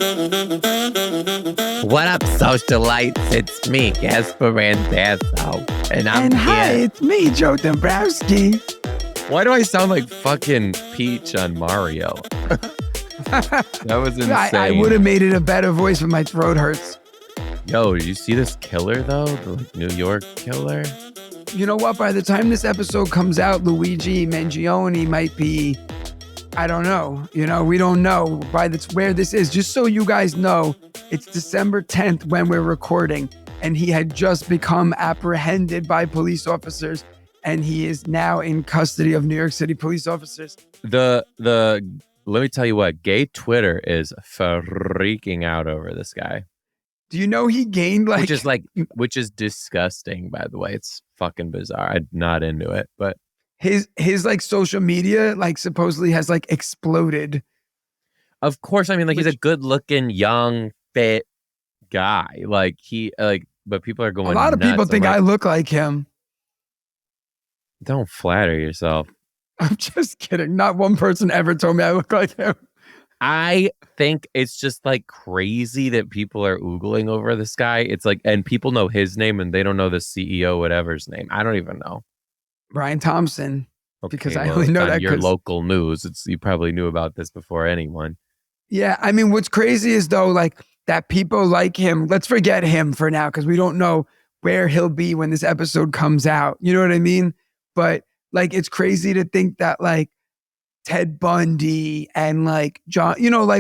What up, socialites? It's me, Gaspare Randazzo, and I'm And here. hi, it's me, Joe Dombrowski. Why do I sound like fucking Peach on Mario? That was insane. I would have made it a better voice, but my throat hurts. Yo, did you see this killer though? The New York killer? You know what? By the time this episode comes out, Luigi Mangione might be, I don't know. We don't know where this is. Just so you guys know, it's December 10th when we're recording, and he had just become apprehended by police officers, and he is now in custody of New York City police officers. Let me tell you what, gay Twitter is freaking out over this guy. Do you know he gained which is disgusting, by the way. It's fucking bizarre. I'm not into it, but his social media supposedly has exploded. Of course, I mean, he's a good-looking, young, fit guy. But people are going. A lot of people think I look like him. Don't flatter yourself. I'm just kidding. Not one person ever told me I look like him. I think it's just crazy that people are oogling over this guy. It's and people know his name and they don't know the CEO whatever's name. I don't even know. Brian Thompson. Okay, because I only know that your local news. You probably knew about this before anyone. Yeah, I mean, what's crazy is though, that people like him. Let's forget him for now because we don't know where he'll be when this episode comes out. You know what I mean? But it's crazy to think that Ted Bundy and John,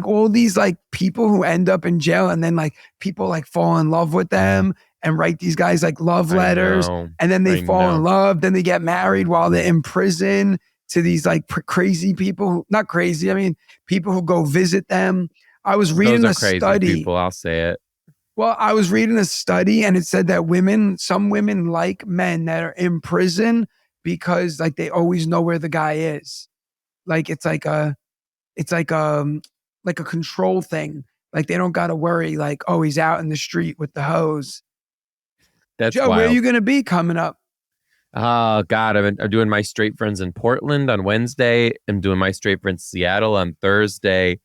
all these people who end up in jail and then people fall in love with them and write these guys love letters, and then they fall in love, then they get married while they're in prison to these crazy people. Not crazy, I mean people who go visit them. I was reading a study. People, I'll say it. Well, I was reading a study and it said that some women like men that are in prison because they always know where the guy is. It's like a control thing. They don't got to worry oh, he's out in the street with the hose. That's Joe, wild. where are you going to be coming up? Oh God, I'm doing my Straight Friends in Portland on Wednesday. I'm doing my Straight Friends Seattle on Thursday.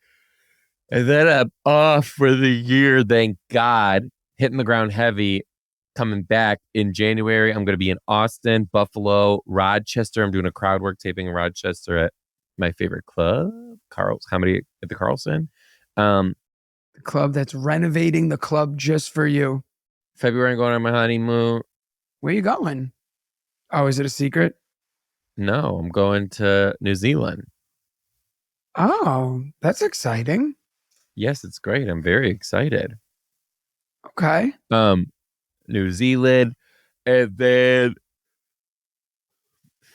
And then I'm off for the year, thank God. Hitting the ground heavy. Coming back in January. I'm going to be in Austin, Buffalo, Rochester. I'm doing a crowd work taping in Rochester at my favorite club, Comedy at the Carlson. The club that's renovating the club just for you. February, I'm going on my honeymoon. Where are you going? Oh, is it a secret? No, I'm going to New Zealand. Oh, that's exciting. Yes, it's great. I'm very excited. Okay. New Zealand, and then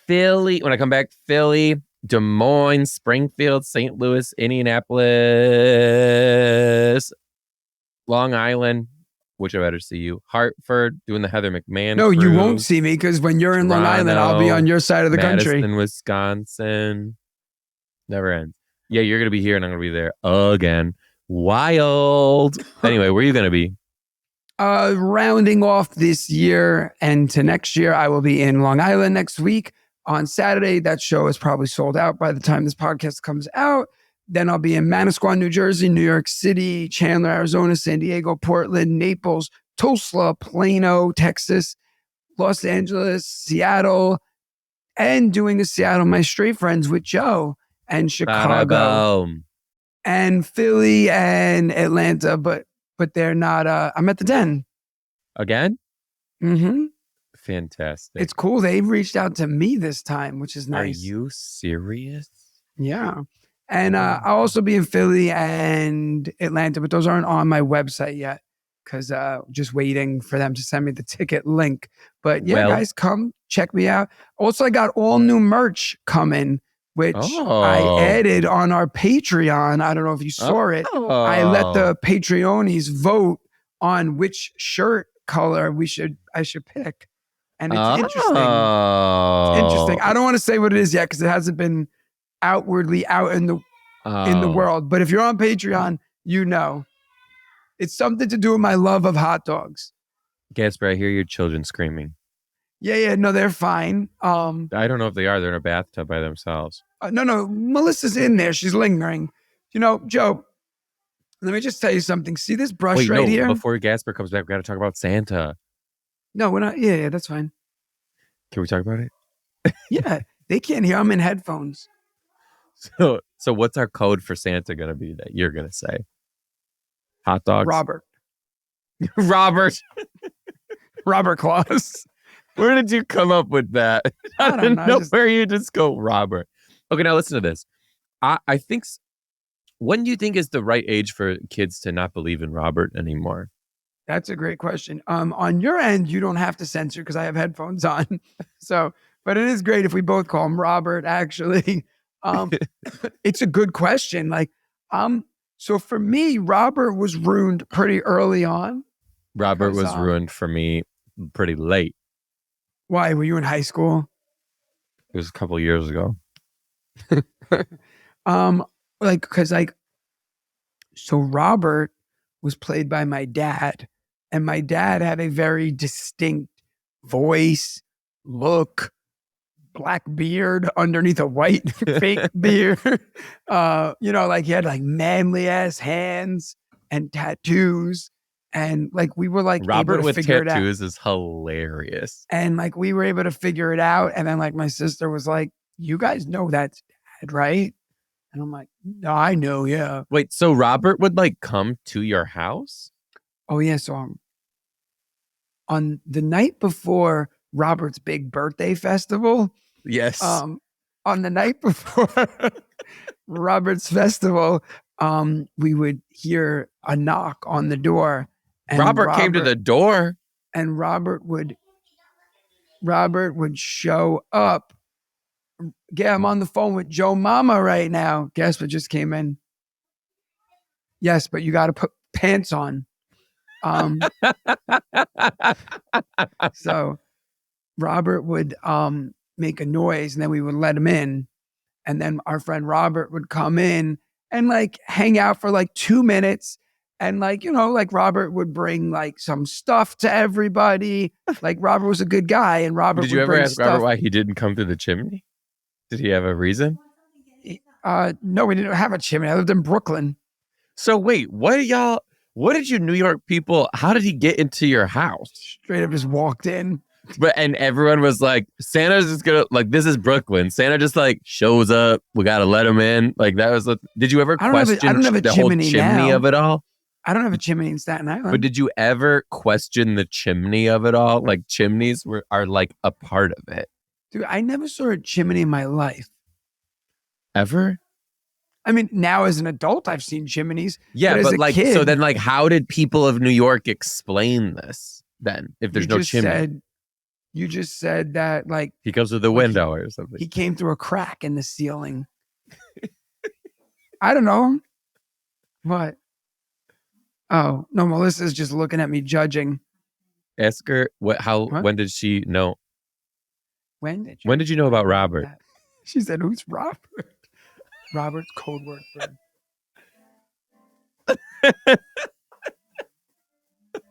Philly. When I come back, Philly, Des Moines, Springfield, St. Louis, Indianapolis, Long Island, which I better see you. Hartford, doing the Heather McMahon. No, cruise. You won't see me because when you're in Long Island, I'll be on your side of the country. Madison, Wisconsin. Never ends. Yeah, you're going to be here and I'm going to be there again. Wild. Anyway, where are you going to be? Rounding off this year and to next year, I will be in Long Island next week on Saturday. That show is probably sold out by the time this podcast comes out. Then I'll be in Manasquan, New Jersey, New York City, Chandler, Arizona, San Diego, Portland, Naples, Tulsa, Plano, Texas, Los Angeles, Seattle, and doing a Seattle My Straight Friends with Joe, and Chicago, and Philly and Atlanta, but they're not. I'm at the Den again. Mm-hmm. Fantastic. It's cool. They reached out to me this time, which is nice. Are you serious? Yeah. And I'll also be in Philly and Atlanta, but those aren't on my website yet because just waiting for them to send me the ticket link. But yeah, guys, come check me out. Also, I got all new merch coming, which I added on our Patreon. I don't know if you saw it. I let the Patreonies vote on which shirt color I should pick. And it's interesting. It's interesting. I don't want to say what it is yet because it hasn't been outwardly out in the world. But if you're on Patreon, you know. It's something to do with my love of hot dogs. Gaspare, I hear your children screaming. Yeah, no, they're fine. I don't know if they are. They're in a bathtub by themselves. No, Melissa's in there. She's lingering. You know, Joe, Let me just tell you something. See this brush here? Before Gaspare comes back, we got to talk about Santa. No, we're not. Yeah, that's fine. Can we talk about it? Yeah, they can't hear. I'm in headphones. So what's our code for Santa going to be that you're going to say? Hot dogs? Robert. Robert Claus. Where did you come up with that? I don't know. Where you just go Robert. Okay, now listen to this. I think, when do you think is the right age for kids to not believe in Robert anymore? That's a great question. On your end, you don't have to censor because I have headphones on. So, but it is great if we both call him Robert, actually. It's a good question. So for me, Robert was ruined pretty early on. Robert was ruined for me pretty late. Why? Were you in high school? It was a couple of years ago. So Robert was played by my dad, and my dad had a very distinct voice, look, black beard underneath a white fake beard. He had manly ass hands and tattoos. And we were Robert able to with figure tattoos is hilarious. And we were able to figure it out. And then my sister was like, "You guys know that's dad, right?" And I'm like, "No, I know, yeah." Wait, so Robert would come to your house? Oh yeah, so on the night before Robert's big birthday festival. Yes. On the night before Robert's festival, we would hear a knock on the door. And Robert came to the door. And Robert would show up. Yeah, I'm on the phone with Joe Mama right now. Guess what just came in? Yes, but you got to put pants on. So Robert would make a noise, and then we would let him in. And then our friend Robert would come in and hang out for 2 minutes. And Robert would bring some stuff to everybody. Robert was a good guy, and Robert. Did you ever ask Robert why he didn't come through the chimney? Did he have a reason? No, we didn't have a chimney. I lived in Brooklyn. So wait, what did you New York people, how did he get into your house? Straight up just walked in. And everyone was like, Santa's just gonna, this is Brooklyn. Santa just shows up. We gotta let him in. That was, did you ever question the whole chimney of it all? I don't have a chimney in Staten Island. But did you ever question the chimney of it all? Chimneys are a part of it. Dude, I never saw a chimney in my life. Ever? I mean, now as an adult, I've seen chimneys. Yeah, but kid, so then how did people of New York explain this then? If there's no chimney, you just said that he comes through the window or something. He came through a crack in the ceiling. I don't know. What? Oh no, Melissa's just looking at me judging. Ask her when did she know? When did you know about Robert? She said, "Who's Robert?" Robert's code word for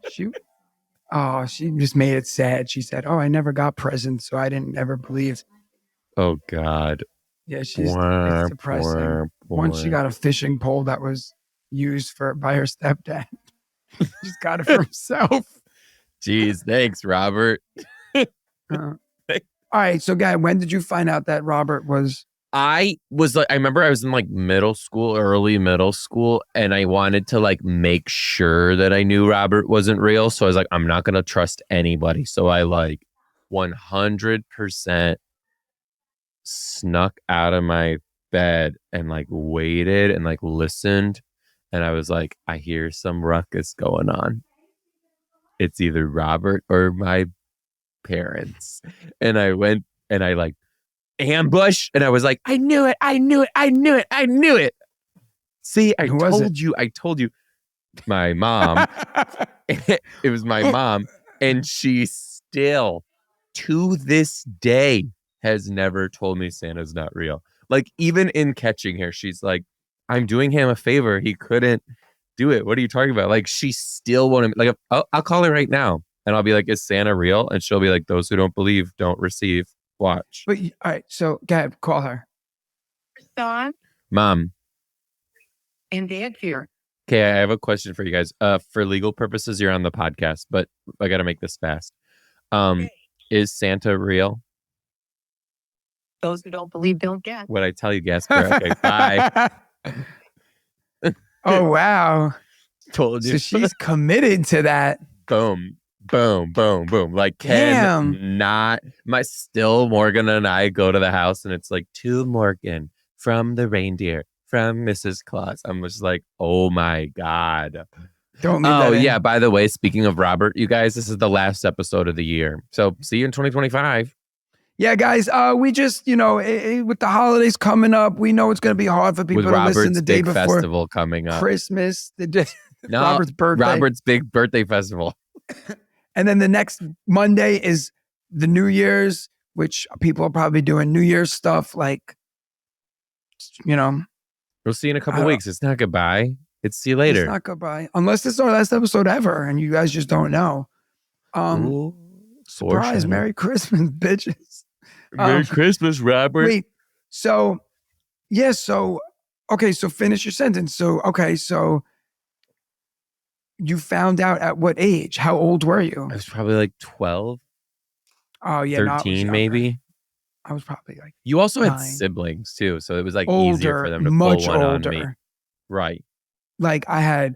she just made it sad. She said, "Oh, I never got presents, so I didn't ever believe." Oh God. Yeah, it's depressing. Once she got a fishing pole that was used by her stepdad. She's got it for himself. Jeez, thanks, Robert. All right, so guy, when did you find out that Robert was? I remember I was in early middle school, and I wanted to make sure that I knew Robert wasn't real. So I was like, I'm not going to trust anybody. So I 100% snuck out of my bed and waited and listened. And I was like, I hear some ruckus going on. It's either Robert or my parents. And I went and I ambush, and I was like, I knew it. See, I told you. My mom. It was my mom, and she still to this day has never told me Santa's not real. Even in catching her, she's like, I'm doing him a favor. He couldn't do it. What are you talking about? She still won't. I'll call her right now, and I'll be like, is Santa real? And she'll be like, those who don't believe don't receive. Watch. But all right, so go ahead, call her. Son. Mom. And Dad here. Okay, I have a question for you guys. For legal purposes, you're on the podcast, but I got to make this fast. Um, is Santa real? Those who don't believe don't get. What I tell you, Gaspar? Okay, bye. Oh, wow. Told you. So she's committed to that. Boom, boom, boom, boom. Like, Damn. my still Morgan and I go to the house and it's like, to Morgan from the reindeer, from Mrs. Claus. I'm just like, oh my God. Don't leave that in. Yeah. By the way, speaking of Robert, you guys, this is the last episode of the year. So see you in 2025. Yeah, guys, we just, with the holidays coming up, we know it's going to be hard for people With to listen Robert's the day big before festival coming up. Christmas, the day, No, Robert's birthday. Robert's big birthday festival. And then the next Monday is the New Year's, which people are probably doing New Year's stuff like, We'll see you in a couple weeks. It's not goodbye. It's see you later. It's not goodbye. Unless it's our last episode ever and you guys just don't know. Ooh, surprise, Merry Christmas, bitches. Merry Christmas, Robert. Wait, so okay, so finish your sentence. So you found out at what age? How old were you? I was probably like 12. Oh yeah, 13 maybe. I was probably like you also 9. had siblings too, so it was like older, easier for them to much pull one older. on me. Right. Like I had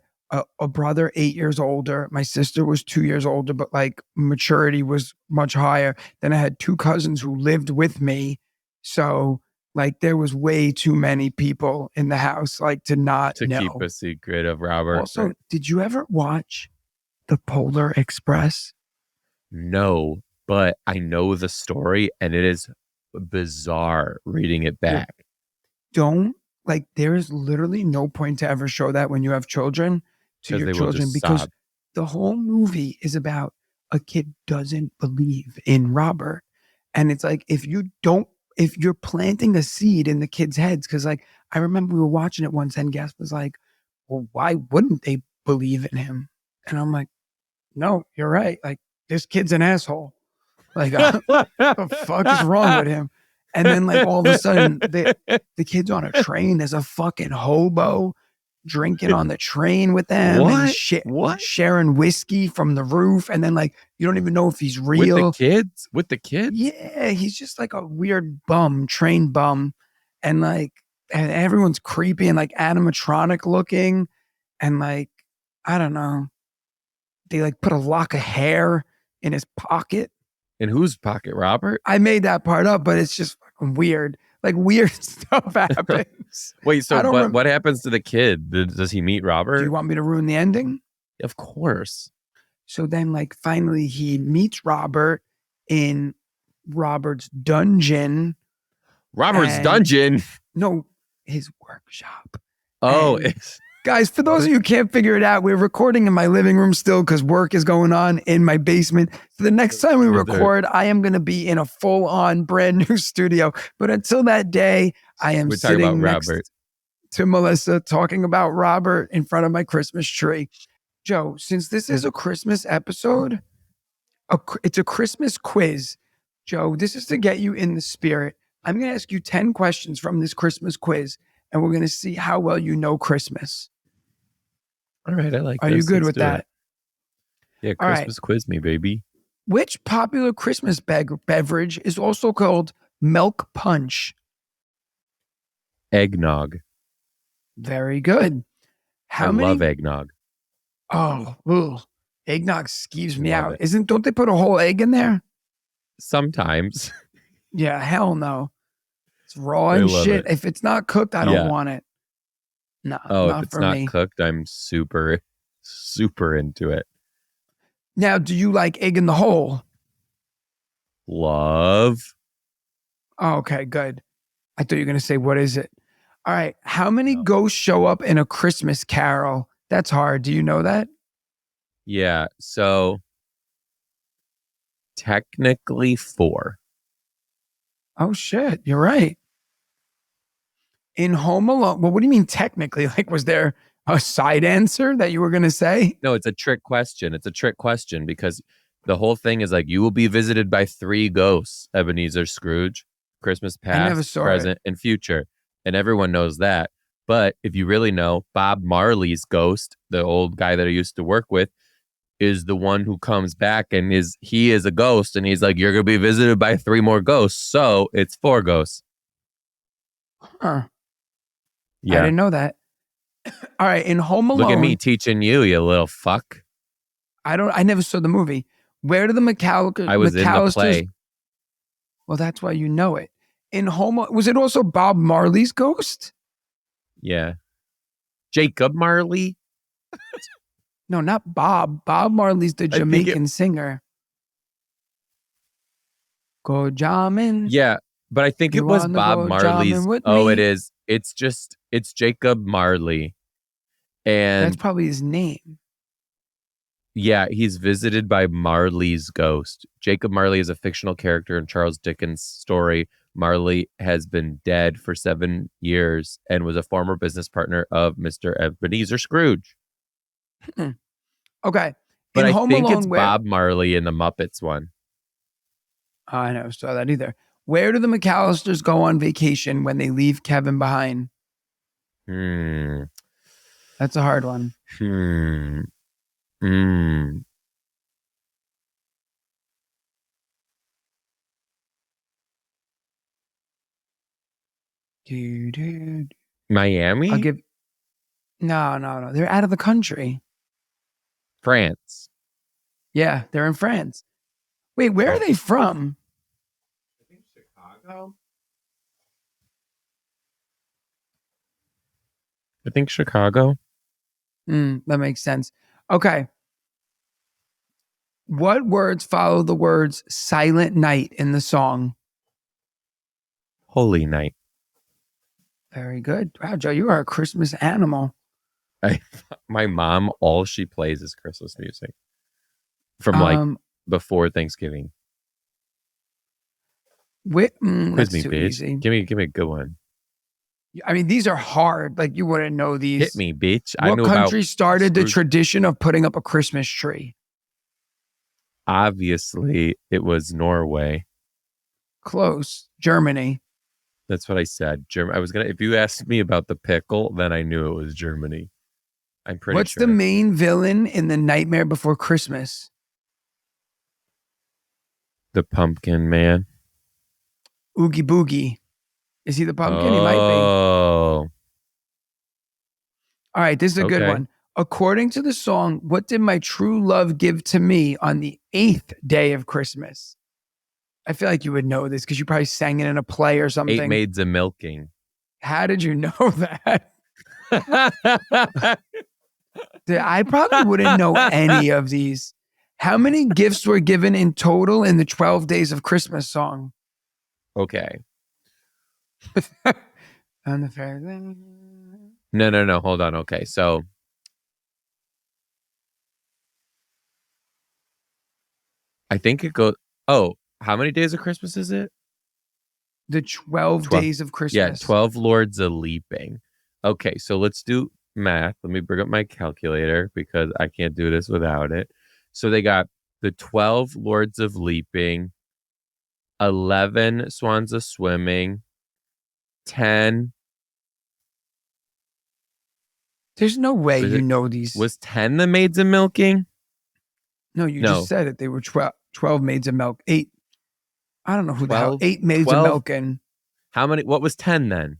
a brother 8 years older. My sister was 2 years older, but like maturity was much higher. Then I had 2 cousins who lived with me. So like there was way too many people in the house, like to know. Keep a secret of Robert. Also, did you ever watch The Polar Express? No, but I know the story and it is bizarre reading it back. There is literally no point to ever show that when you have children to your children because the whole movie is about a kid doesn't believe in Robert. And it's like, if you're planting a seed in the kids' heads, because like, I remember we were watching it once and Gas was like, well, why wouldn't they believe in him? And I'm like, no, you're right. Like, this kid's an asshole. Like, what the fuck is wrong with him? And then like all of a sudden the kid's on a train. There's a fucking hobo drinking on the train with them. What? Sharing whiskey from the roof. And then like, you don't even know if he's real. With the kids? Yeah. He's just like a weird train bum. And like, and everyone's creepy and like animatronic looking. And like, I don't know. They like put a lock of hair in his pocket. In whose pocket, Robert? I made that part up, but it's just fucking weird. Like weird stuff happens. Wait, so what happens to the kid? Does he meet Robert? Do you want me to ruin the ending? Of course. So then like finally he meets Robert in Robert's dungeon. Robert's dungeon? No, his workshop. Oh, guys, for those of you who can't figure it out, we're recording in my living room still because work is going on in my basement. So the next time we record, I am going to be in a full-on brand new studio. But until that day, I am sitting next to Melissa talking about Robert in front of my Christmas tree. Joe, since this is a Christmas episode, it's a Christmas quiz. Joe, this is to get you in the spirit. I'm going to ask you 10 questions from this Christmas quiz, and we're going to see how well you know Christmas. All right, I like Are you good with that? Yeah, Christmas quiz me, baby. Which popular Christmas beverage is also called milk punch? Eggnog. Very good. I love eggnog. Oh, ugh. Eggnog skeeves me out. Don't they put a whole egg in there? Sometimes. Yeah, hell no. It's raw and shit. If it's not cooked, I don't want it. No, if it's not cooked, I'm super, super into it. Now, do you like egg in the hole? Love. Oh, okay, good. I thought you were going to say, what is it? All right. How many ghosts show up in A Christmas Carol? That's hard. Do you know that? Yeah. So technically 4. Oh, shit. You're right. In Home Alone. Well, what do you mean technically? Like, was there a side answer that you were going to say? No, it's a trick question. It's a trick question because the whole thing is like, you will be visited by 3 ghosts, Ebenezer Scrooge, Christmas past, present, and future. And everyone knows that. But if you really know, Bob Marley's ghost, the old guy that I used to work with, is the one who comes back and he is a ghost, and he's like, you're gonna be visited by 3 more ghosts, so it's 4 ghosts. Huh. Yeah. I didn't know that. All right, in Home Alone. Look at me teaching you, you little fuck. I never saw the movie. Where do the McAllisters? I was in the play. Well, that's why you know it. In Home, was it also Bob Marley's ghost? Yeah. Jacob Marley? No, not Bob. Bob Marley's the Jamaican singer. Go jamming. Yeah, but I think it was Bob Marley's. Oh, it is. It's Jacob Marley. And that's probably his name. Yeah, he's visited by Marley's ghost. Jacob Marley is a fictional character in Charles Dickens' story. Marley has been dead for 7 years and was a former business partner of Mr. Ebenezer Scrooge. Okay. But I think it's Bob Marley in the Muppets one. Oh, I never saw that either. Where do the McAllisters go on vacation when they leave Kevin behind? That's a hard one. Dude. Miami? I'll give. No. They're out of the country. France. Yeah, they're in France. Wait, where are they from? I think Chicago. I think Chicago. That makes sense. Okay. What words follow the words Silent Night in the song? Holy Night. Very good. Wow, Joe, you are a Christmas animal. My mom, all she plays is Christmas music from before Thanksgiving. Quiz me, bitch. Easy. Give me a good one. I mean, these are hard. Like, you wouldn't know these. Hit me, bitch. What country started the tradition of putting up a Christmas tree? Obviously, it was Norway. Close. Germany. That's what I said. I was gonna. If you asked me about the pickle, then I knew it was Germany. I'm pretty sure. What's the main villain in The Nightmare Before Christmas? The Pumpkin Man. Oogie Boogie. Is he the pumpkin? He might be. Oh. All right, this is a good one. According to the song, what did my true love give to me on the 8th day of Christmas? I feel like you would know this because you probably sang it in a play or something. 8 Maids a Milking. How did you know that? I probably wouldn't know any of these. How many gifts were given in total in the 12 Days of Christmas song? Okay. On the fair. No. Hold on. Okay. So. I think it goes. Oh, how many days of Christmas is it? The 12 days of Christmas. Yeah, 12 Lords a Leaping. Okay, so let's do math. Let me bring up my calculator because I can't do this without it. So they got the 12 Lords of Leaping, 11 Swans of Swimming, 10. There's no way you know these. Was 10 the Maids of Milking? No, you just said it. They were 12 Maids of Milk. 8. I don't know who 12, the hell. 8 Maids 12, of Milking. How many? What was 10 then?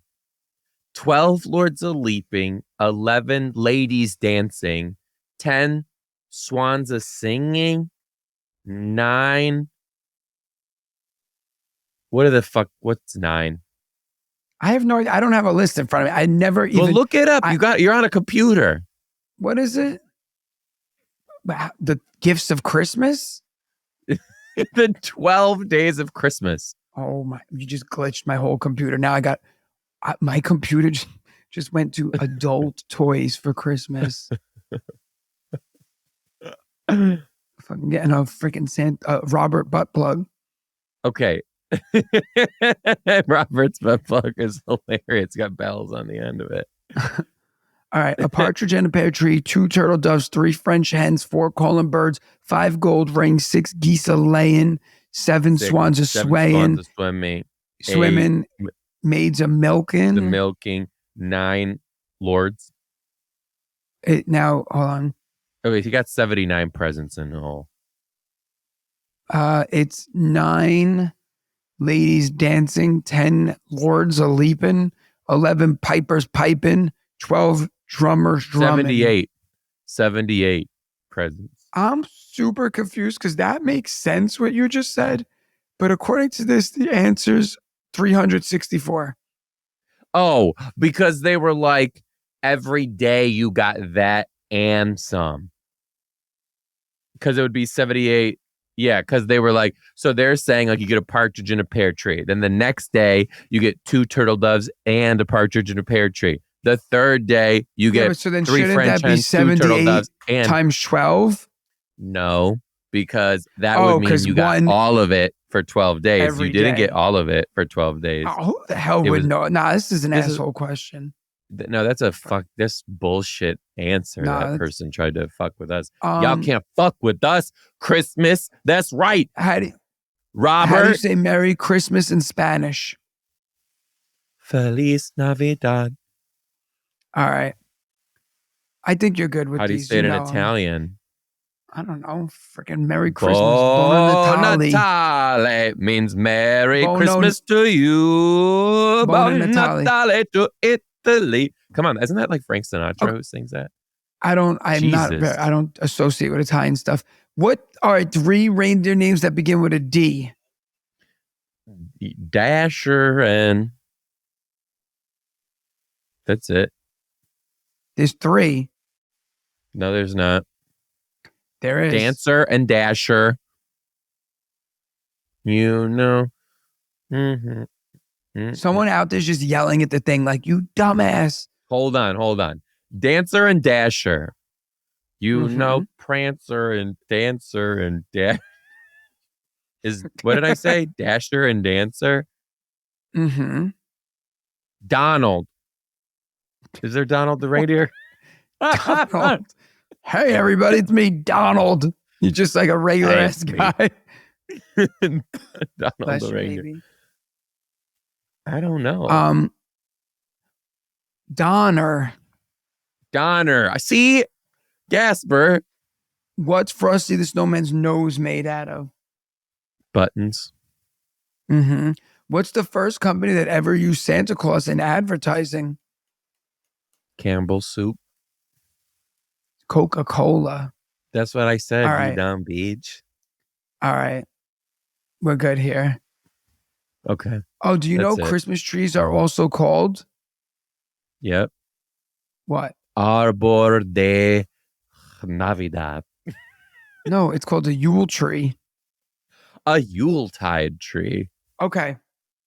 12 Lords of Leaping, 11 Ladies Dancing, 10 Swans of Singing, 9. What are the fuck? What's 9? I have no idea. I don't have a list in front of me. I never even. Well, look it up. You're on a computer. What is it? The gifts of Christmas? The 12 days of Christmas. Oh my, you just glitched my whole computer. Now I got, my computer just went to adult toys for Christmas. Fucking getting a freaking Robert butt plug. Okay. Robert's butt plug is hilarious. It's got bells on the end of it. All right. A partridge in a pear tree, 2 turtle doves, 3 French hens, 4 calling birds, 5 gold rings, 6 geese a laying, 7 swans a swaying, swans a swimming, maids a milking, 9 lords. Now, hold on. Okay, he got 79 presents in all. It's 9 ladies dancing, 10 lords a leaping, 11 pipers piping, 12 drummers drumming. 78 presents. I'm super confused because that makes sense what you just said. But according to this, the answer's 364. Oh, because they were like, every day you got that and some. Because it would be 78. Yeah, because they were like, so they're saying like you get a partridge in a pear tree. Then the next day you get 2 turtle doves and a partridge in a pear tree. The third day you get so then 3 shouldn't French that be hens, 2 turtle 78 doves, and times 12? no, because that would mean 'cause you got one all of it for 12 days. every You didn't day. get all of it for 12 days. Oh, who the hell It would was- know? Nah, this is an this is- asshole question. No, that's a this bullshit answer. Nah, that that's- person tried to fuck with us. Y'all can't fuck with us. Christmas. That's right. How do you Robert. say Merry Christmas in Spanish? Feliz Navidad. All right. I think you're good with How do you these. say it in know 'em. Italian? I don't know. Freaking Merry Christmas. Buon Natale. Natale means Merry Buon Christmas to you. Buon Buon Natale. Natale to Italy. Come on, isn't that like Frank Sinatra Okay. who sings that? I'm not. Jesus. I don't associate with Italian stuff. What are 3 reindeer names that begin with a D? Dasher and that's it. There's 3. No, there's not. There is. Dancer and Dasher. You know. Someone out there's just yelling at the thing like, you dumbass. Hold on. Dancer and Dasher. You know, Prancer and Dancer and what did I say? Dasher and Dancer? Mm-hmm. Donald. Is there Donald the reindeer? Donald. Hey, everybody, it's me, Donald. You're just like a regular ass Hey, guy. Donald Bless the you, reindeer. baby. I don't know. Donner. I see. Gaspare. What's Frosty the Snowman's nose made out of? Buttons. Mm-hmm. What's the first company that ever used Santa Claus in advertising? Campbell's soup. Coca-Cola. That's what I said. All You right. dumb beach. All right. We're good here. Okay. Oh, do you know That's it. Christmas trees are also called? Yep. What? Arbor de Navidad. No, it's called a Yule tree. A Yuletide tree. Okay.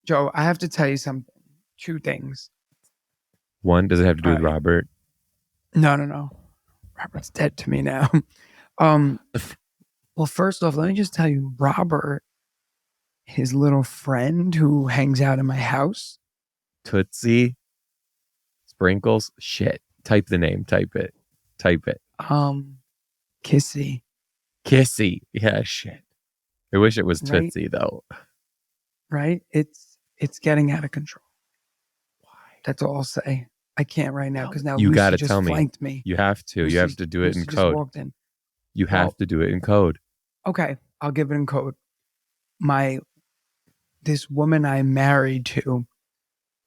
Joe, I have to tell you something. 2 things. One, does it have to do with All right. Robert? No. Robert's dead to me now. Well, first off, let me just tell you, Robert, his little friend who hangs out in my house. Tootsie. Sprinkles. Shit. Type the name. Type it. Kissy. Kissy. Yeah, shit. I wish it was Right? Tootsie though. Right? It's getting out of control. Why? That's all I'll say. I can't right now because now You Lucy gotta just tell me. flanked me. You have to. You have to do it in Lucy just code. walked in. You have to do it in code. Okay, I'll give it in code. This woman I'm married to,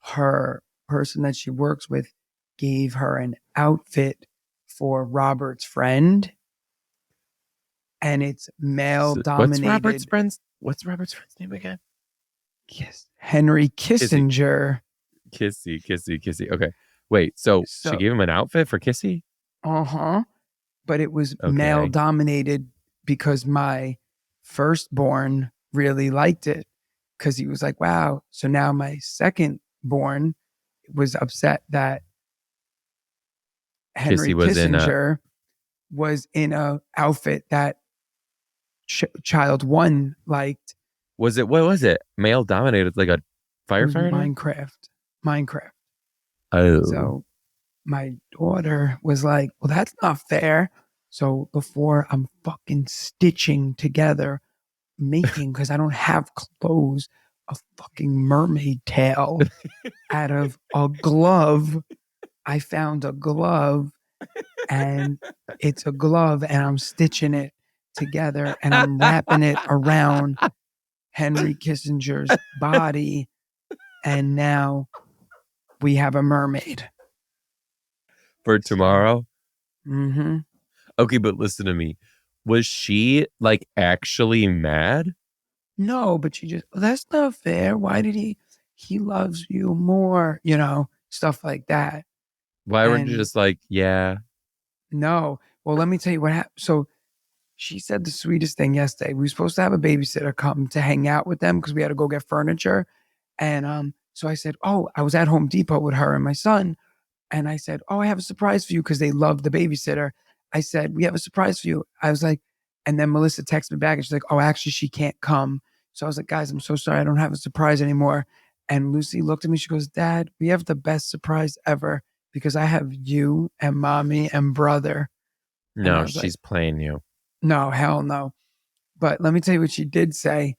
her person that she works with gave her an outfit for Robert's friend, and it's male dominated. What's Robert's friend's name again? Yes, Henry Kissinger. Kissy. Okay. Wait, so she gave him an outfit for Kissy? But it was Okay. male dominated because my firstborn really liked it because he was like, wow. So now my second born was upset that Henry Kissy was Kissinger was in a outfit that child 1 liked. What was it? Male dominated, like a firefighter? Minecraft. Oh. So my daughter was like, well, that's not fair. So before I'm fucking stitching together, because I don't have clothes, a fucking mermaid tail out of a glove I found a glove and it's a glove and I'm stitching it together and I'm wrapping it around Henry Kissinger's body. And now we have a mermaid. For tomorrow? Mm-hmm. Okay, but listen to me. Was she like actually mad? No, but she just, that's not fair. Why did he loves you more, stuff like that. Why weren't you And just like, yeah? no, well, let me tell you what happened. So she said the sweetest thing yesterday. We were supposed to have a babysitter come to hang out with them because we had to go get furniture. And so I said, oh, I was at Home Depot with her and my son. And I said, oh, I have a surprise for you because they love the babysitter. I said, we have a surprise for you. I was like, and then Melissa texted me back and she's like, oh, actually, she can't come. So I was like, guys, I'm so sorry. I don't have a surprise anymore. And Lucy looked at me. She goes, Dad, we have the best surprise ever because I have you and mommy and brother. And I No, was like, she's playing you. no, hell no. But let me tell you what she did say.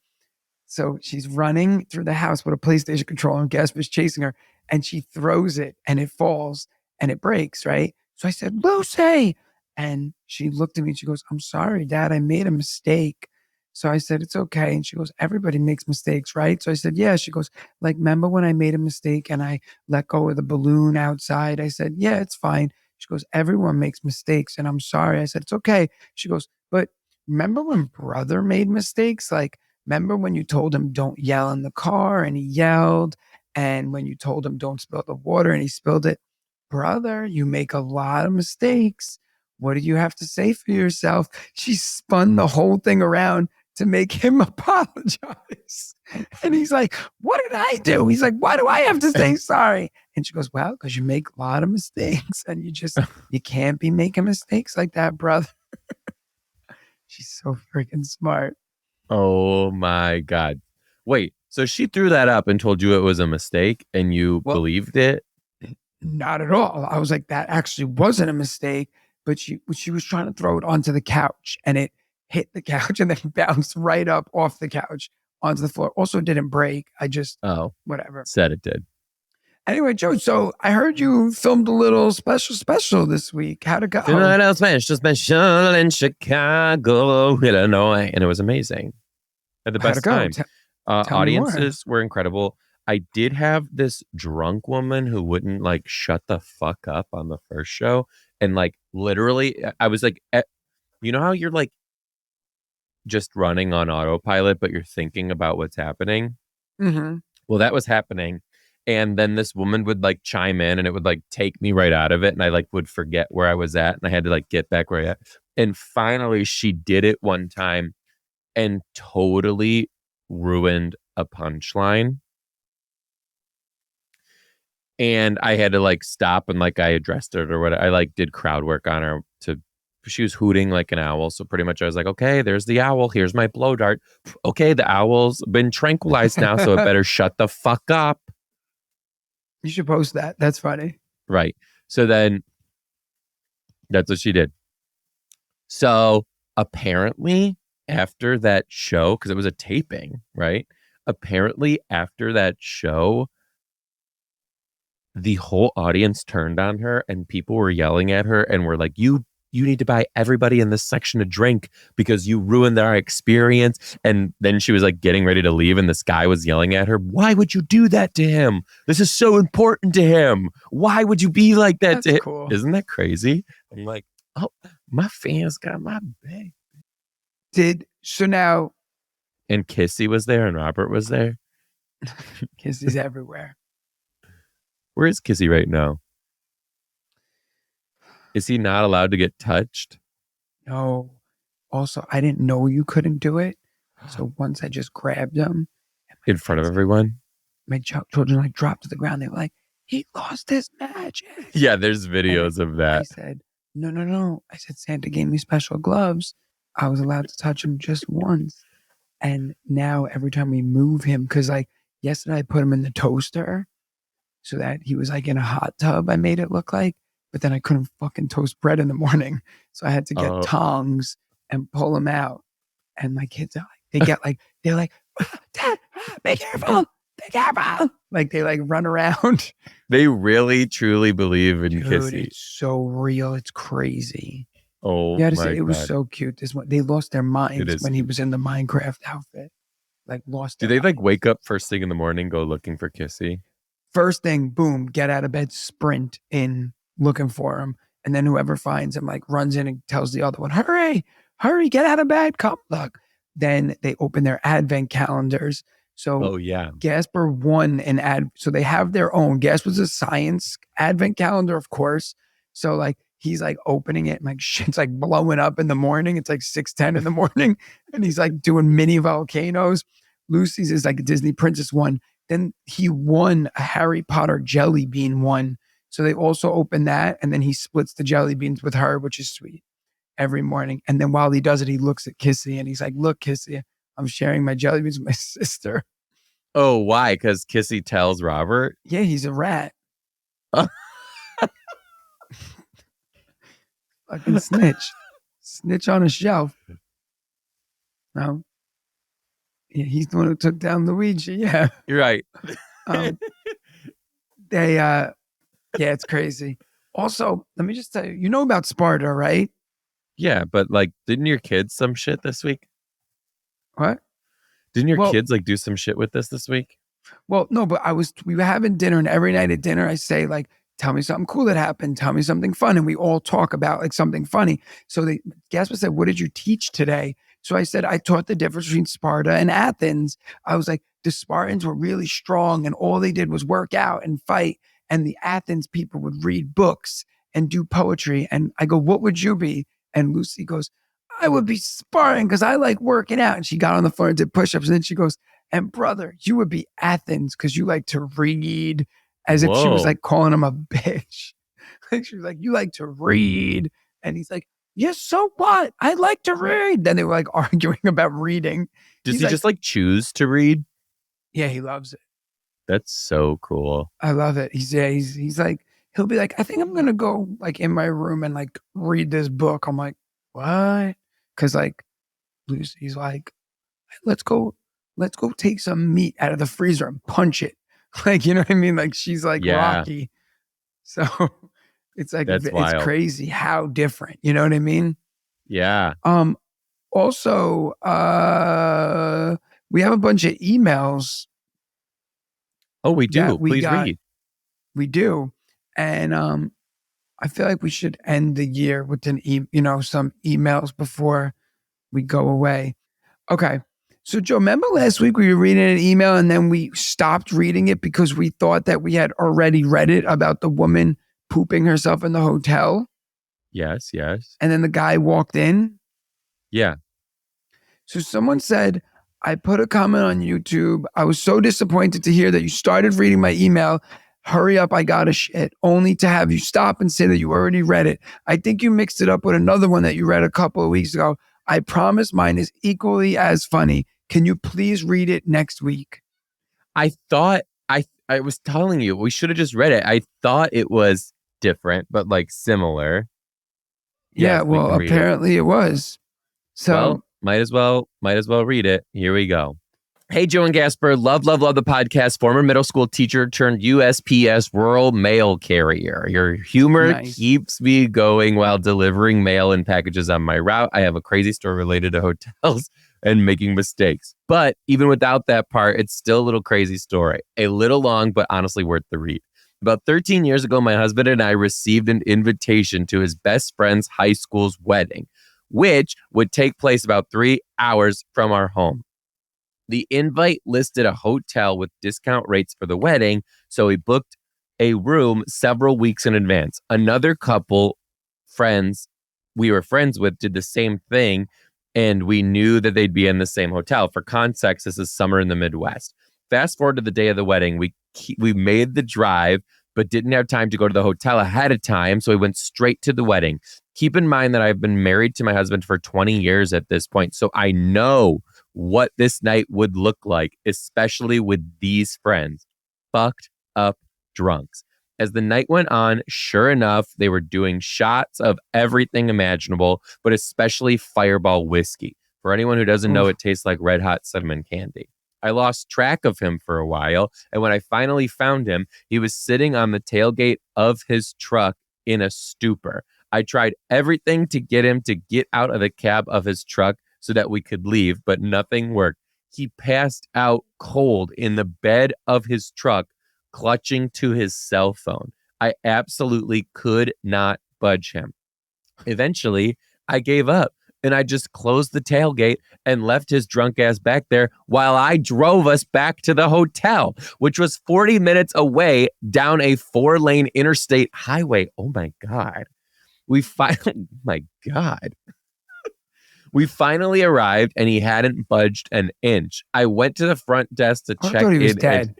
So she's running through the house with a PlayStation controller and Gaspar's chasing her and she throws it and it falls and it breaks, right? So I said, Lucy. And she looked at me and she goes, I'm sorry, Dad, I made a mistake. So I said, it's okay. And she goes, everybody makes mistakes, right? So I said, yeah. She goes, like, remember when I made a mistake and I let go of the balloon outside? I said, yeah, it's fine. She goes, everyone makes mistakes and I'm sorry. I said, it's okay. She goes, but remember when brother made mistakes? Like, remember when you told him don't yell in the car and he yelled? And when you told him don't spill the water and he spilled it? Brother, you make a lot of mistakes. What do you have to say for yourself? She spun the whole thing around to make him apologize. And he's like, what did I do? He's like, why do I have to say sorry? And she goes, well, because you make a lot of mistakes and you can't be making mistakes like that, brother. She's so freaking smart. Oh my God. Wait, so she threw that up and told you it was a mistake and you believed it? Not at all. I was like, that actually wasn't a mistake. But she was trying to throw it onto the couch and it hit the couch and then bounced right up off the couch onto the floor. Also didn't break. I just, whatever. Said it did. Anyway, Joe, so I heard you filmed a little special this week. How'd it go? Filmed a little special in Chicago, Illinois. And it was amazing. Had the best time. Audiences were incredible. I did have this drunk woman who wouldn't like shut the fuck up on the first show. And like literally, I was like, you know how you're like just running on autopilot, but you're thinking about what's happening? Mm-hmm. Well, that was happening. And then this woman would like chime in and it would like take me right out of it. And I like would forget where I was at and I had to like get back where I at. And finally she did it one time and totally ruined a punchline. And I had to like stop and like I addressed it or what. I like did crowd work on her she was hooting like an owl. So pretty much I was like, okay, there's the owl. Here's my blow dart. Okay, the owl's been tranquilized now, so it better shut the fuck up. You should post that. That's funny. Right. So then that's what she did. So apparently after that show, because it was a taping, right? Apparently after that show, the whole audience turned on her and people were yelling at her and were like, you need to buy everybody in this section a drink because you ruined our experience. And then she was like getting ready to leave and this guy was yelling at her. Why would you do that to him? This is so important to him. Why would you be like that to him? Cool. Isn't that crazy? I'm like, oh, my fans got my back. So now. And Kissy was there and Robert was there. Kissy's everywhere. Where is Kissy right now? Is he not allowed to get touched? No. Also, I didn't know you couldn't do it. So once I just grabbed him. In front of everyone? My children like dropped to the ground. They were like, he lost his magic. Yeah, there's videos of that. I said, no. I said, Santa gave me special gloves. I was allowed to touch him just once. And now every time we move him, because like yesterday I put him in the toaster so that he was like in a hot tub, I made it look like. But then I couldn't fucking toast bread in the morning. So I had to get tongs and pull him out. And my kids are like, they're like, Dad, be careful. like they like run around. They really truly believe in Dude, Kissy. it's so real. It's crazy. Oh Yeah, my it was God. so cute. This one, they lost their minds is when he cute. was in the Minecraft outfit. Like lost. Do their they like minds. wake up first thing in the morning, go looking for Kissy? First thing, boom, get out of bed, sprint in looking for him. And then whoever finds him, like runs in and tells the other one, hurry, get out of bed, come look. Then they open their advent calendars. So Oh yeah. Gaspar won an ad. So they have their own. Gas was a science advent calendar, of course. So like he's like opening it and like shit's like blowing up in the morning. It's like 6:10 in the morning. And he's like doing mini volcanoes. Lucy's is like a Disney princess one. Then he won a Harry Potter jelly bean one. So they also open that. And then he splits the jelly beans with her, which is sweet, every morning. And then while he does it, he looks at Kissy and he's like, look, Kissy, I'm sharing my jelly beans with my sister. Oh, why? Because Kissy tells Robert. Yeah, he's a rat. Fucking snitch. Snitch on a shelf. No. Yeah, he's the one who took down Luigi. Yeah. You're right. Yeah, it's crazy. Also, let me just tell you, you know about Sparta, right? Yeah, but like, didn't your kids some shit this week? What? Didn't your kids like do some shit with this week? Well, no, but we were having dinner, and every night at dinner, I say, like, tell me something cool that happened. Tell me something fun. And we all talk about like something funny. So Gaspar said, what did you teach today? So I said, I taught the difference between Sparta and Athens. I was like, the Spartans were really strong and all they did was work out and fight. And the Athens people would read books and do poetry. And I go, what would you be? And Lucy goes, I would be Spartan because I like working out. And she got on the floor and did push-ups. And then she goes, and brother, you would be Athens because you like to read, as if she was like calling him a bitch. Like she was like, you like to read. And he's like, yes, so what? I like to read. Then they were like arguing about reading. Does he just like choose to read? Yeah, he loves it. That's so cool. I love it. He's like, he'll be like, I think I'm gonna go like in my room and like read this book. I'm like, what? Because like Lucy's like, let's go take some meat out of the freezer and punch it. Like, you know what I mean? Like she's like Rocky. So it's like, it's crazy how different, you know what I mean? Yeah. Also, we have a bunch of emails. Oh, we do. Please read. We do. And I feel like we should end the year with some emails before we go away. Okay. So Joe, remember last week we were reading an email and then we stopped reading it because we thought that we had already read it about the woman pooping herself in the hotel? Yes. And then the guy walked in? Yeah. So someone said, I put a comment on YouTube. I was so disappointed to hear that you started reading my email. Hurry up, I got a shit. Only to have you stop and say that you already read it. I think you mixed it up with another one that you read a couple of weeks ago. I promise mine is equally as funny. Can you please read it next week? I thought I was telling you we should have just read it. I thought it was different, but like similar. Yeah, yes, well, apparently it was. So might as well read it. Here we go. Hey, Joe and Gaspar, love the podcast. Former middle school teacher turned USPS rural mail carrier. Your humor keeps me going while delivering mail and packages on my route. I have a crazy story related to hotels and making mistakes. But even without that part, it's still a little crazy story. A little long, but honestly worth the read. About 13 years ago, my husband and I received an invitation to his best friend's high school's wedding, which would take place about 3 hours from our home. The invite listed a hotel with discount rates for the wedding, so we booked a room several weeks in advance. Another couple friends we were friends with did the same thing, and we knew that they'd be in the same hotel. For context, this is summer in the Midwest. Fast forward to the day of the wedding, we made the drive, but didn't have time to go to the hotel ahead of time, so we went straight to the wedding. Keep in mind that I've been married to my husband for 20 years at this point, so I know what this night would look like, especially with these friends. Fucked up drunks. As the night went on, sure enough, they were doing shots of everything imaginable, but especially Fireball whiskey. For anyone who doesn't know, it tastes like red hot cinnamon candy. I lost track of him for a while, and when I finally found him, he was sitting on the tailgate of his truck in a stupor. I tried everything to get him to get out of the cab of his truck so that we could leave, but nothing worked. He passed out cold in the bed of his truck, clutching to his cell phone. I absolutely could not budge him. Eventually, I gave up and I just closed the tailgate and left his drunk ass back there while I drove us back to the hotel, which was 40 minutes away down a 4-lane interstate highway. Oh my God. My God. We finally arrived and he hadn't budged an inch. I went to the front desk to check I thought he was in. dead.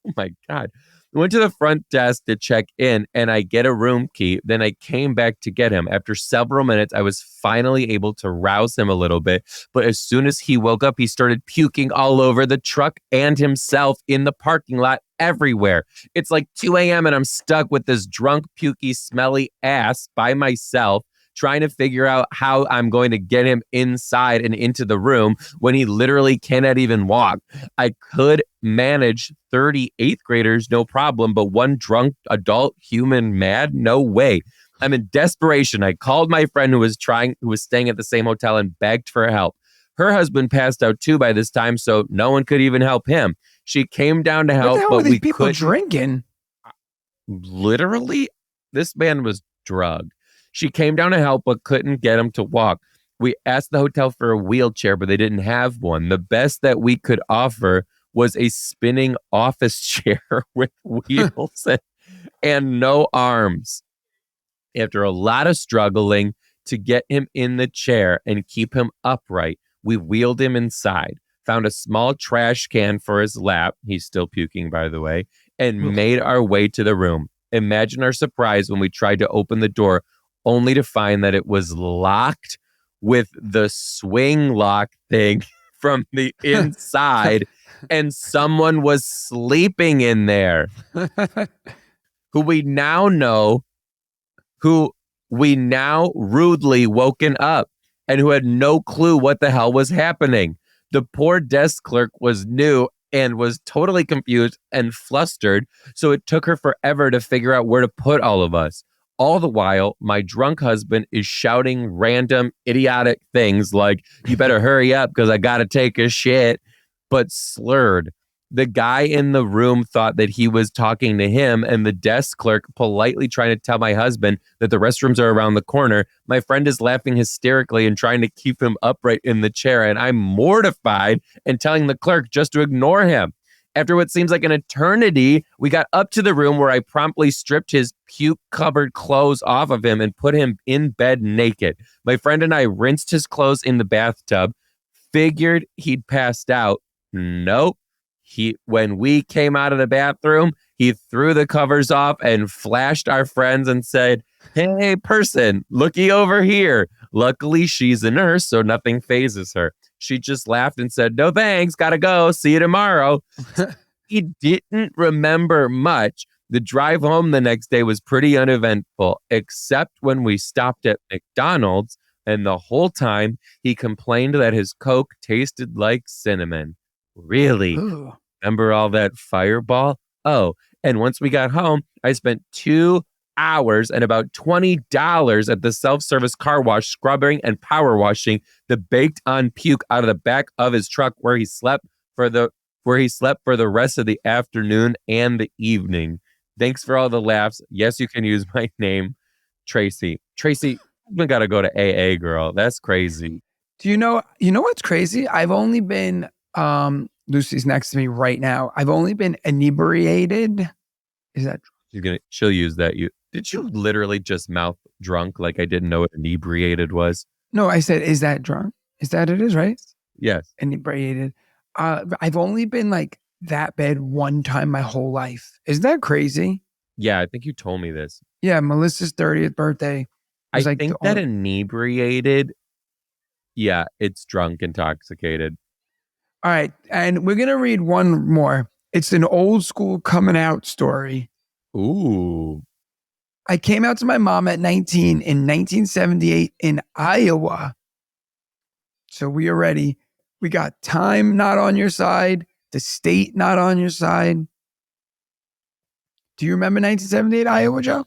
Oh my God. I went to the front desk to check in and I get a room key. Then I came back to get him. After several minutes, I was finally able to rouse him a little bit. But as soon as he woke up, he started puking all over the truck and himself in the parking lot everywhere. It's like 2 a.m. and I'm stuck with this drunk, pukey, smelly ass by myself, trying to figure out how I'm going to get him inside and into the room when he literally cannot even walk. I could manage 38th graders, no problem, but one drunk adult human mad? No way. I'm in desperation. I called my friend who was staying at the same hotel and begged for help. Her husband passed out too by this time, so no one could even help him. She came down to help, What the hell but were these we people couldn't. drinking? Literally, this man was drugged. She came down to help, but couldn't get him to walk. We asked the hotel for a wheelchair, but they didn't have one. The best that we could offer was a spinning office chair with wheels and no arms. After a lot of struggling to get him in the chair and keep him upright, we wheeled him inside, found a small trash can for his lap. He's still puking, by the way, and made our way to the room. Imagine our surprise when we tried to open the door, only to find that it was locked with the swing lock thing from the inside, and someone was sleeping in there who we now rudely woken up and who had no clue what the hell was happening. The poor desk clerk was new and was totally confused and flustered, so it took her forever to figure out where to put all of us. All the while, my drunk husband is shouting random idiotic things like, "You better hurry up because I got to take a shit," but slurred. The guy in the room thought that he was talking to him, and the desk clerk politely trying to tell my husband that the restrooms are around the corner. My friend is laughing hysterically and trying to keep him upright in the chair, and I'm mortified and telling the clerk just to ignore him. After what seems like an eternity, we got up to the room where I promptly stripped his puke-covered clothes off of him and put him in bed naked. My friend and I rinsed his clothes in the bathtub, figured he'd passed out. Nope. When we came out of the bathroom, he threw the covers off and flashed our friends and said, "Hey, person, looky over here." Luckily, she's a nurse, so nothing phases her. She just laughed and said, "No thanks, gotta go, see you tomorrow." He didn't remember much. The drive home the next day was pretty uneventful, except when we stopped at McDonald's, and the whole time he complained that his Coke tasted like cinnamon. Really? Ooh. Remember all that Fireball? Oh, and once we got home, I spent 2 hours and about $20 at the self-service car wash scrubbing and power washing the baked on puke out of the back of his truck where he slept for the rest of the afternoon and the evening. Thanks for all the laughs. Yes, you can use my name, Tracy. Tracy, I gotta go to AA, girl. That's crazy. Do you know what's crazy? I've only been Lucy's next to me right now. I've only been inebriated. Is that She'll use that. Did you literally just mouth drunk like I didn't know what inebriated was? No, I said, is that drunk? Is that it is, right? Yes. Inebriated. I've only been like that bad one time my whole life. Is that crazy? Yeah, I think you told me this. Yeah, Melissa's 30th birthday. I think that inebriated, yeah, it's drunk, intoxicated. All right, and we're going to read one more. It's an old school coming out story. Ooh. I came out to my mom at 19 in 1978 in Iowa. So we are ready. We got time not on your side, the state not on your side. Do you remember 1978 Iowa, Joe?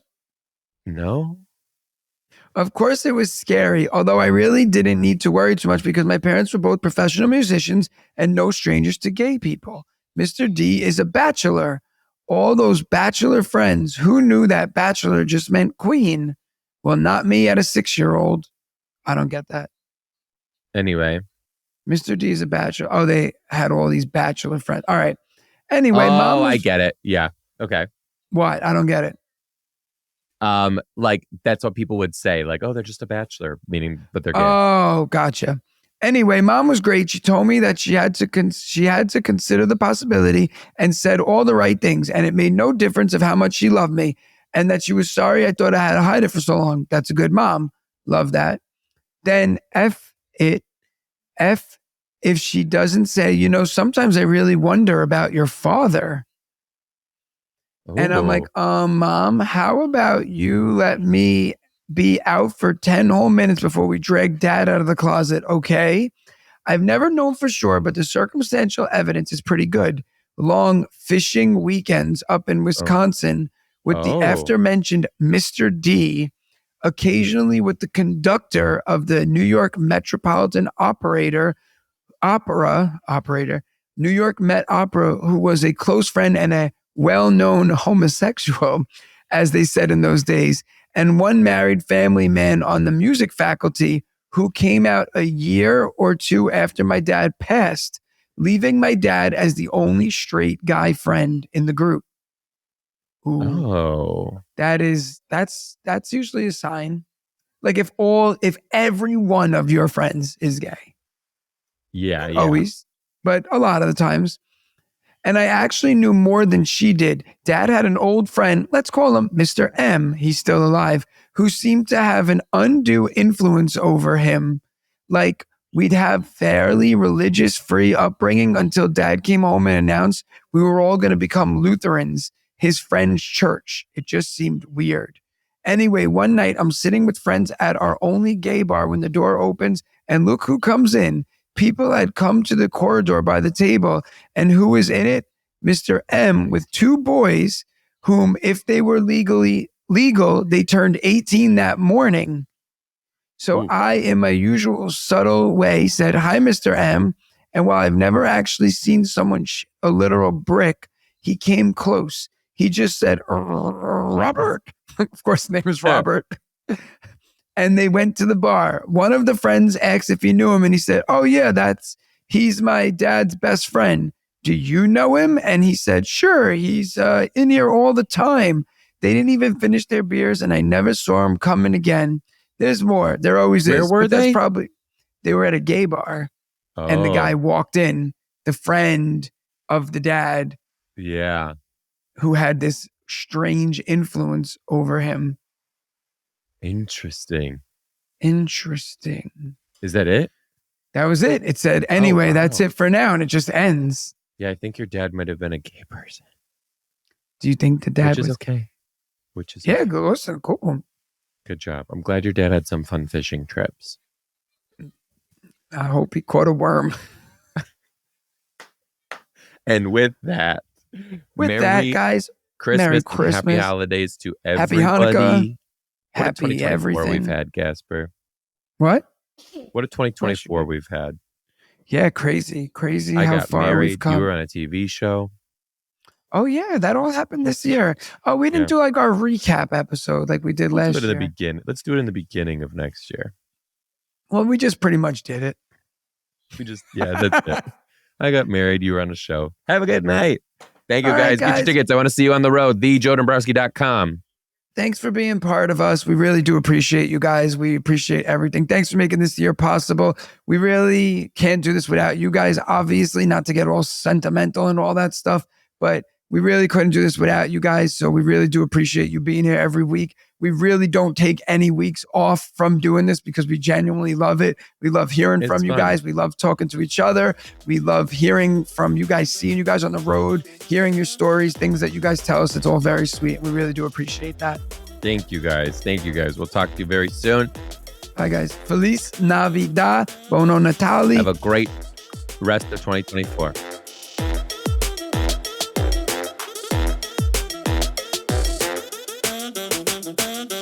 No. Of course, it was scary, although I really didn't need to worry too much because my parents were both professional musicians and no strangers to gay people. Mr. D is a bachelor. All those bachelor friends, who knew that bachelor just meant queen? Well, not me at a 6-year-old. I don't get that. Anyway. Mr. D is a bachelor. Oh, they had all these bachelor friends. All right. Anyway, Mom I get it. Yeah. Okay. What? I don't get it. Like that's what people would say, like, oh, they're just a bachelor, meaning, but they're gay. Oh, gotcha. Anyway, Mom was great. She told me that she had to consider the possibility and said all the right things, and it made no difference of how much she loved me, and that she was sorry I thought I had to hide it for so long. That's a good mom. Love that. Then F if she doesn't say, sometimes I really wonder about your father. Ooh. And I'm like, Mom, how about you let me be out for 10 whole minutes before we drag Dad out of the closet, okay? I've never known for sure, but the circumstantial evidence is pretty good. Long fishing weekends up in Wisconsin with the aforementioned Mr. D, occasionally with the conductor of the New York Metropolitan Opera, New York Met Opera, who was a close friend and a well-known homosexual, as they said in those days, and one married family man on the music faculty who came out a year or two after my dad passed, leaving my dad as the only straight guy friend in the group. Ooh. Oh. That's usually a sign. Like if every one of your friends is gay. Yeah. Always, but a lot of the times. And I actually knew more than she did. Dad had an old friend, let's call him Mr. M, he's still alive, who seemed to have an undue influence over him. Like, we'd have fairly religious free upbringing until Dad came home and announced we were all going to become Lutherans, his friend's church. It just seemed weird. Anyway, one night I'm sitting with friends at our only gay bar when the door opens, and look who comes in. People had come to the corridor by the table, and who was in it? Mr. M with 2 boys whom, if they were legal, they turned 18 that morning. So I, in my usual subtle way, said, "Hi, Mr. M." And while I've never actually seen someone a literal brick, he came close. He just said, "Robert." Of course, the name is Robert. And they went to the bar. One of the friends asked if he knew him, and he said, "Oh yeah, he's my dad's best friend. Do you know him?" And he said, "Sure, he's in here all the time." They didn't even finish their beers, and I never saw him coming again. There's more. There always is. Where were they? They were at a gay bar, and the guy walked in, the friend of the dad. Yeah. Who had this strange influence over him. Interesting. Is that it? That was it. It said, anyway, that's it for now. And it just ends. Yeah, I think your dad might have been a gay person. Do you think the dad was okay? Which is yeah, okay. Good. Listen, cool. Good job. I'm glad your dad had some fun fishing trips. I hope he caught a worm. And with that, guys, Christmas, Merry Christmas. Happy holidays to everybody. Happy Hanukkah. What Happy everything. We've had, Gaspare. What? What a 2024 we've had. Yeah, crazy I how got far married. we've come. You were on a TV show. Oh yeah, that all happened this year. Oh, we didn't do like our recap episode like we did last year. Let's do it in the beginning of next year. Well, we just pretty much did it. That's it. I got married. You were on a show. Have a good night. Thank you, guys. Get your tickets. I want to see you on the road. TheJoeDombrowski.com. Thanks for being part of us. We really do appreciate you guys. We appreciate everything. Thanks for making this year possible. We really can't do this without you guys, obviously, not to get all sentimental and all that stuff, but we really couldn't do this without you guys. So we really do appreciate you being here every week. We really don't take any weeks off from doing this because we genuinely love it. We love hearing from you guys. We love talking to each other. We love hearing from you guys, seeing you guys on the road, hearing your stories, things that you guys tell us. It's all very sweet. We really do appreciate that. Thank you guys. We'll talk to you very soon. Bye, guys. Feliz Navidad. Buono Natale. Have a great rest of 2024. Bye.